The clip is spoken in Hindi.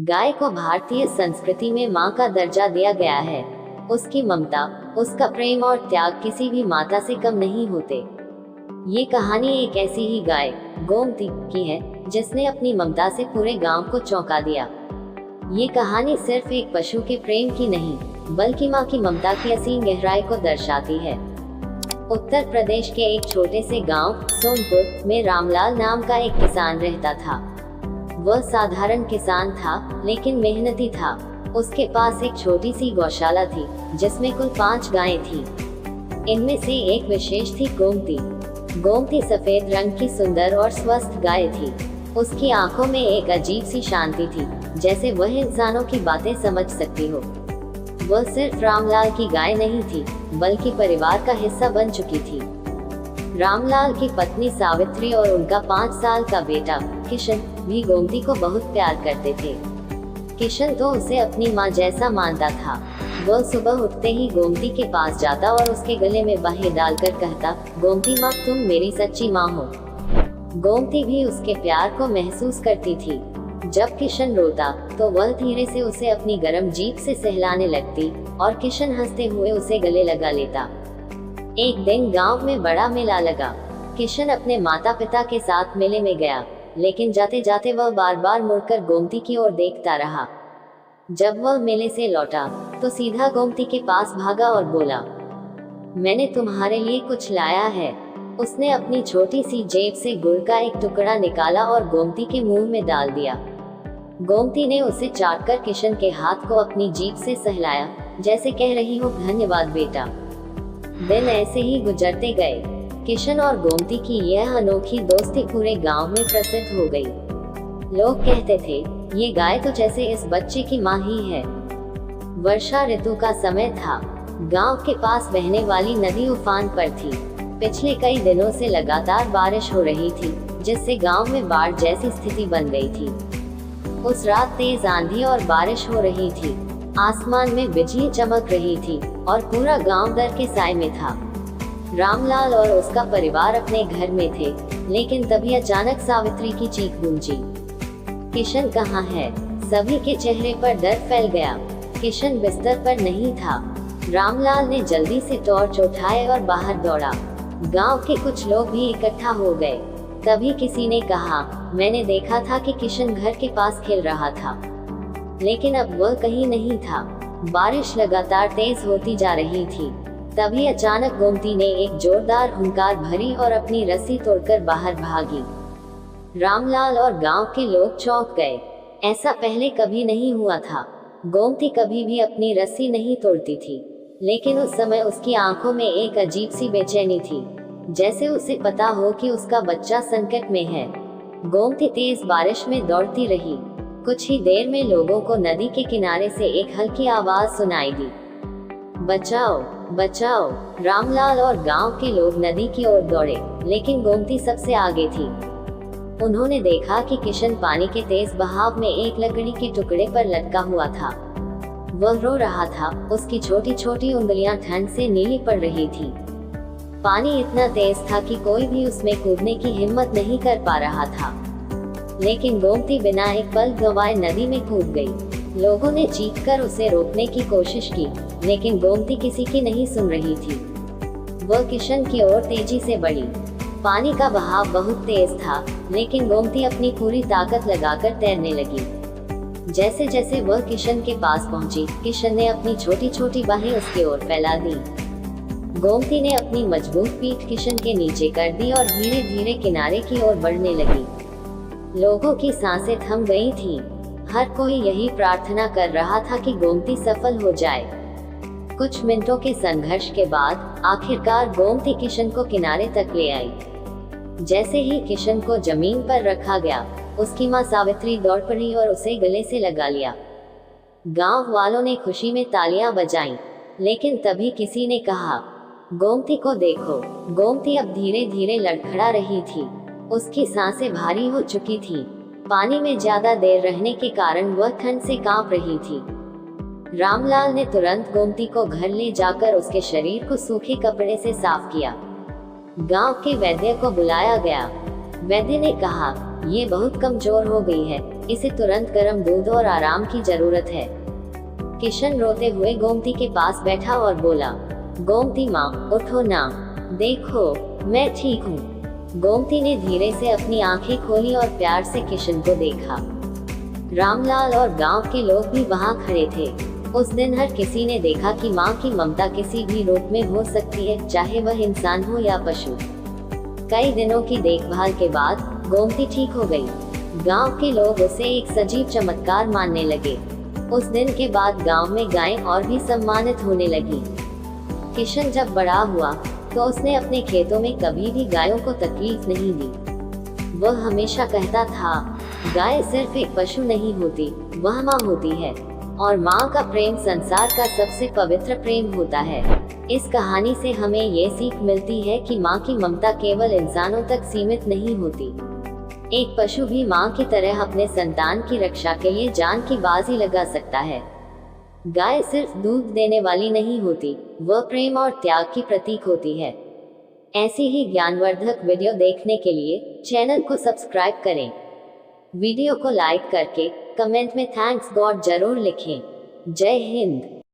गाय को भारतीय संस्कृति में माँ का दर्जा दिया गया है। उसकी ममता, उसका प्रेम और त्याग किसी भी माता से कम नहीं होते। ये कहानी एक ऐसी ही गाय गोमती की है जिसने अपनी ममता से पूरे गांव को चौंका दिया। ये कहानी सिर्फ एक पशु के प्रेम की नहीं, बल्कि माँ की ममता की असीम गहराई को दर्शाती है। उत्तर प्रदेश के एक छोटे से गांव सोनपुर में रामलाल नाम का एक किसान रहता था। वह साधारण किसान था, लेकिन मेहनती था। उसके पास एक छोटी सी गौशाला थी जिसमें कुल 5 गायें थी। इनमें से एक विशेष थी गोमती। गोमती सफेद रंग की सुंदर और स्वस्थ गाय थी। उसकी आंखों में एक अजीब सी शांति थी, जैसे वह इंसानों की बातें समझ सकती हो। वह सिर्फ रामलाल की गाय नहीं थी, बल्कि परिवार का हिस्सा बन चुकी थी। रामलाल की पत्नी सावित्री और उनका 5 साल का बेटा किशन भी गोमती को बहुत प्यार करते थे। किशन तो उसे अपनी माँ जैसा मानता था। वह सुबह उठते ही गोमती के पास जाता और उसके गले में बाहें डालकर कहता, गोमती माँ, तुम मेरी सच्ची माँ हो। गोमती भी उसके प्यार को महसूस करती थी। जब किशन रोता तो वह धीरे से उसे अपनी गर्म जीभ से सहलाने लगती और किशन हंसते हुए उसे गले लगा लेता। एक दिन गांव में बड़ा मेला लगा। किशन अपने माता पिता के साथ मेले में गया, लेकिन जाते जाते वह बार बार मुड़कर गोमती की ओर देखता रहा। जब वह मेले से लौटा तो सीधा गोमती के पास भागा और बोला, मैंने तुम्हारे लिए कुछ लाया है। उसने अपनी छोटी सी जेब से गुड़ का एक टुकड़ा निकाला और गोमती के मुंह में डाल दिया। गोमती ने उसे चाटकर किशन के हाथ को अपनी जीभ से सहलाया, जैसे कह रही हो, धन्यवाद बेटा। दिन ऐसे ही गुजरते गए। किशन और गोमती की यह अनोखी दोस्ती पूरे गांव में प्रसिद्ध हो गई। लोग कहते थे, ये गाय तो जैसे इस बच्चे की माँ ही है। वर्षा ऋतु का समय था। गांव के पास बहने वाली नदी उफान पर थी। पिछले कई दिनों से लगातार बारिश हो रही थी, जिससे गांव में बाढ़ जैसी स्थिति बन गई थी। उस रात तेज आंधी और बारिश हो रही थी। आसमान में बिजली चमक रही थी और पूरा गांव डर के साए में था। रामलाल और उसका परिवार अपने घर में थे, लेकिन तभी अचानक सावित्री की चीख गूंजी, किशन कहाँ है? सभी के चेहरे पर डर फैल गया। किशन बिस्तर पर नहीं था। रामलाल ने जल्दी से टॉर्च उठाए और बाहर दौड़ा। गांव के कुछ लोग भी इकट्ठा हो गए। तभी किसी ने कहा, मैंने देखा था कि किशन घर के पास खेल रहा था, लेकिन अब वह कहीं नहीं था। बारिश लगातार तेज होती जा रही थी। तभी अचानक गोमती ने एक जोरदार हुंकार भरी और अपनी रस्सी तोड़कर बाहर भागी। रामलाल और गांव के लोग चौंक गए। ऐसा पहले कभी नहीं हुआ था। गोमती कभी भी अपनी रस्सी नहीं तोड़ती थी, लेकिन उस समय उसकी आंखों में एक अजीब सी बेचैनी थी, जैसे उसे पता हो कि उसका बच्चा संकट में है। गोमती तेज बारिश में दौड़ती रही। कुछ ही देर में लोगों को नदी के किनारे से एक हल्की आवाज सुनाई दी, बचाओ बचाओ। रामलाल और गांव के लोग नदी की ओर दौड़े, लेकिन गोमती सबसे आगे थी। उन्होंने देखा कि किशन पानी के तेज बहाव में एक लकड़ी के टुकड़े पर लटका हुआ था। वह रो रहा था। उसकी छोटी छोटी उंगलियां ठंड से नीली पड़ रही थी। पानी इतना तेज था कि कोई भी उसमें कूदने की हिम्मत नहीं कर पा रहा था, लेकिन गोमती बिना एक पल गंवाए नदी में कूद गई। लोगों ने चीखकर उसे रोकने की कोशिश की, लेकिन गोमती किसी की नहीं सुन रही थी। वह किशन की ओर तेजी से बढ़ी। पानी का बहाव बहुत तेज था, लेकिन गोमती अपनी पूरी ताकत लगाकर तैरने लगी। जैसे जैसे वह किशन के पास पहुंची, किशन ने अपनी छोटी छोटी बाहें उसकी ओर फैला दी। गोमती ने अपनी मजबूत पीठ किशन के नीचे कर दी और धीरे धीरे किनारे की ओर बढ़ने लगी। लोगों की सांसें थम गई थीं। हर कोई यही प्रार्थना कर रहा था कि गोमती सफल हो जाए। कुछ मिनटों के संघर्ष के बाद आखिरकार गोमती किशन को किनारे तक ले आई। जैसे ही किशन को जमीन पर रखा गया, उसकी माँ सावित्री दौड़ पड़ी और उसे गले से लगा लिया। गांव वालों ने खुशी में तालियां बजाईं, लेकिन तभी किसी ने कहा, गोमती को देखो। गोमती अब धीरे धीरे लड़खड़ा रही थी। उसकी सांसें भारी हो चुकी थी। पानी में ज्यादा देर रहने के कारण वह ठंड से कांप रही थी। रामलाल ने तुरंत गोमती को घर ले जाकर उसके शरीर को सूखे कपड़े से साफ किया। गांव के वैद्य को बुलाया गया। वैद्य ने कहा, ये बहुत कमजोर हो गई है, इसे तुरंत गर्म दूध और आराम की जरूरत है। किशन रोते हुए गोमती के पास बैठा और बोला, गोमती माँ, उठो ना, देखो मैं ठीक हूँ। गोमती ने धीरे से अपनी आंखें खोली और प्यार से किशन को देखा। रामलाल और गांव के लोग भी वहां खड़े थे। उस दिन हर किसी ने देखा कि माँ की ममता किसी भी रूप में हो सकती है, चाहे वह इंसान हो या पशु। कई दिनों की देखभाल के बाद गोमती ठीक हो गई। गांव के लोग उसे एक सजीव चमत्कार मानने लगे। उस दिन के बाद गांव में गायें और भी सम्मानित होने लगी। किशन जब बड़ा हुआ तो उसने अपने खेतों में कभी भी गायों को तकलीफ नहीं दी। वह हमेशा कहता था, गाय सिर्फ एक पशु नहीं होती, वह माँ होती है, और माँ का प्रेम संसार का सबसे पवित्र प्रेम होता है। इस कहानी से हमें ये सीख मिलती है कि माँ की ममता केवल इंसानों तक सीमित नहीं होती। एक पशु भी माँ की तरह अपने संतान की रक्षा के लिए जान की बाजी लगा सकता है। गाय सिर्फ दूध देने वाली नहीं होती, वह प्रेम और त्याग की प्रतीक होती है। ऐसी ही ज्ञानवर्धक वीडियो देखने के लिए चैनल को सब्सक्राइब करें। वीडियो को लाइक करके कमेंट में थैंक्स गॉड जरूर लिखें। जय हिंद।